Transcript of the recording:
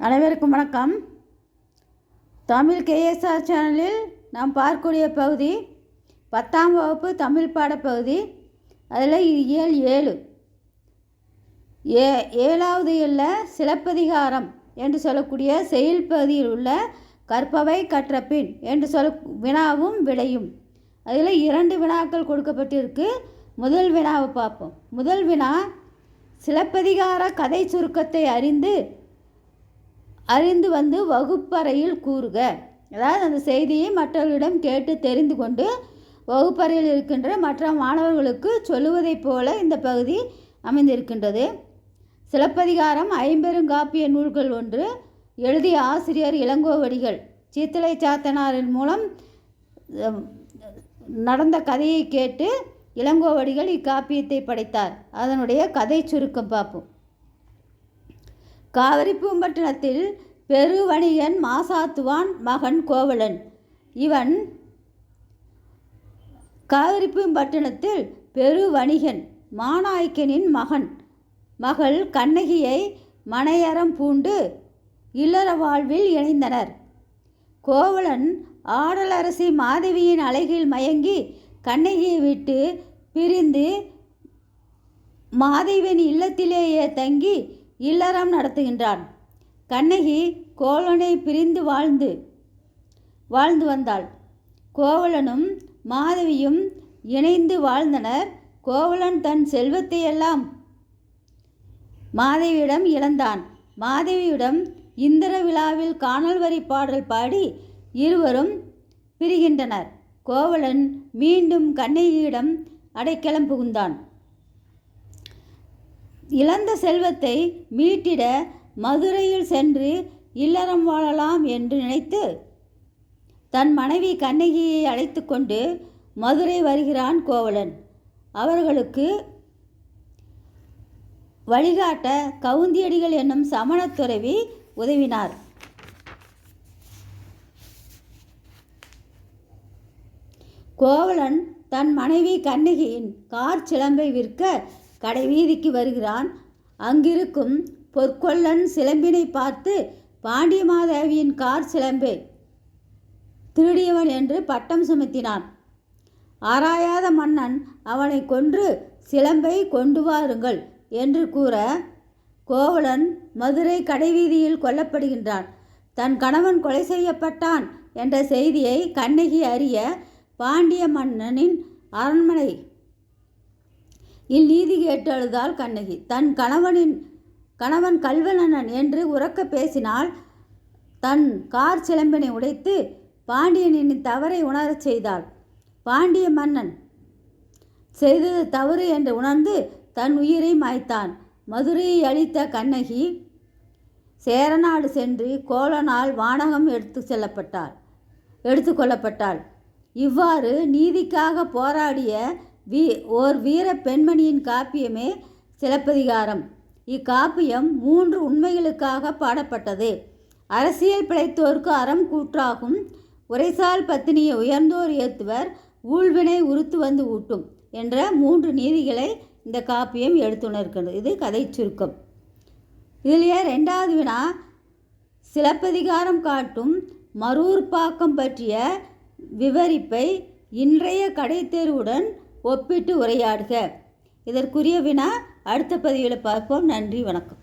அனைவருக்கும் வணக்கம். தமிழ் கேஎஸ்ஆர் சேனலில் நாம் பார்க்கக்கூடிய பகுதி 10ஆம் வகுப்பு தமிழ் பாடப்பகுதி. அதில் இயல் 7 ஏழாவது இயலில் சிலப்பதிகாரம் என்று சொல்லக்கூடிய செயல் பகுதியில் உள்ள கற்பவை கற்றபின் என்று வினாவும் விடையும். அதில் 2 வினாக்கள் கொடுக்கப்பட்டிருக்கு. முதல் வினாவை பார்ப்போம். முதல் வினா, சிலப்பதிகார கதை சுருக்கத்தை அறிந்து வந்து வகுப்பறையில் கூறுக. அதாவது அந்த செய்தியை மற்றவர்களிடம் கேட்டு தெரிந்து கொண்டு வகுப்பறையில் இருக்கின்ற மற்ற மாணவர்களுக்கு சொல்லுவதைப் போல இந்த பகுதி அமைந்திருக்கின்றது. சிலப்பதிகாரம் ஐம்பெருங்காப்பிய நூல்கள் ஒன்று. எழுதிய ஆசிரியர் இளங்கோவடிகள். சித்திலை சாத்தனாரின் மூலம் நடந்த கதையை கேட்டு இளங்கோவடிகள் இக்காப்பியத்தை படைத்தார். அதனுடைய கதை சுருக்கம் பார்ப்போம். காவிரிப்பூம்பட்டினத்தில் பெருவணிகன் மாசாத்துவான் மகன் கோவலன். இவன் காவிரிப்பூம்பட்டினத்தில் பெருவணிகன் மாநாய்க்கனின் மகள் கண்ணகியை மனையறம் பூண்டு இல்லற வாழ்வில் இணைந்தனர். கோவலன் ஆடலரசி மாதவியின் அழகில் மயங்கி கண்ணகியை விட்டு பிரிந்து மாதவியின் இல்லத்திலேயே தங்கி இல்லறம் நடத்துகின்றான். கண்ணகி கோவலனை பிரிந்து வாழ்ந்து வந்தாள். கோவலனும் மாதவியும் இணைந்து வாழ்ந்தனர். கோவலன் தன் செல்வத்தையெல்லாம் மாதவியிடம் இழந்தான். மாதவியிடம் இந்திர விழாவில் காணல் வரி பாடல் பாடி இருவரும் பிரிகின்றனர். கோவலன் மீண்டும் கண்ணகியிடம் அடைக்கலம் புகுந்தான். இழந்த செல்வத்தை மீட்டிட மதுரையில் சென்று இல்லறம் வாழலாம் என்று நினைத்து தன் மனைவி கண்ணகியை அழைத்து கொண்டு மதுரை வருகிறான் கோவலன். அவர்களுக்கு வழிகாட்ட கவுந்தியடிகள் என்னும் சமணத் துறவி உதவினார். கோவலன் தன் மனைவி கண்ணகியின் கார் சிலம்பை விற்க கடை வீதிக்கு வருகிறான். அங்கிருக்கும் பொற்கொல்லன் சிலம்பினை பார்த்து பாண்டிய மாதேவியின் கார் சிலம்பை திருடியவன் என்று பட்டம் சுமத்தினான். ஆராயாத மன்னன் அவனை கொன்று சிலம்பை கொண்டு வாருங்கள் என்று கூற கோவலன் மதுரை கடைவீதியில் கொல்லப்படுகின்றான். தன் கணவன் கொலை செய்யப்பட்டான் என்ற செய்தியை கண்ணகி அறிய பாண்டிய மன்னனின் அரண்மனை நீதி கேட்டு அழுதாள் கண்ணகி. தன் கணவன் கல்வனன் என்று உரக்க பேசினால் தன் கார் சிலம்பினை உடைத்து பாண்டியனின் தவறை உணரச் செய்தாள். பாண்டிய மன்னன் செய்தது தவறு என்று உணர்ந்து தன் உயிரை மாய்த்தான். மதுரையை அழித்த கண்ணகி சேரநாடு சென்று கோவலனால் வானகம் எடுத்து கொள்ளப்பட்டாள். இவ்வாறு நீதிக்காக போராடிய ஓர் வீர பெண்மணியின் காப்பியமே சிலப்பதிகாரம். இக்காப்பியம் 3 உண்மைகளுக்காக பாடப்பட்டது. அரசியல் பிழைத்தோர்க்கு அறம் கூற்றாகும். உரைசால் பத்தினியை உயர்ந்தோர் ஏத்துவர். ஊழ்வினை உறுத்து வந்து ஊட்டும் என்ற 3 நீதிகளை இந்த காப்பியம் எடுத்துணர்கிறது. இது கதை சுருக்கம். இதிலேயே 2வது வினா, சிலப்பதிகாரம் காட்டும் மரூர்ப்பாக்கம் பற்றிய விவரிப்பை இன்றைய கடைத்தேர்வுடன் ஒப்பிட்டு உரையாடுக. இதற்குரிய வினா அடுத்த பதிவில் பார்ப்போம். நன்றி, வணக்கம்.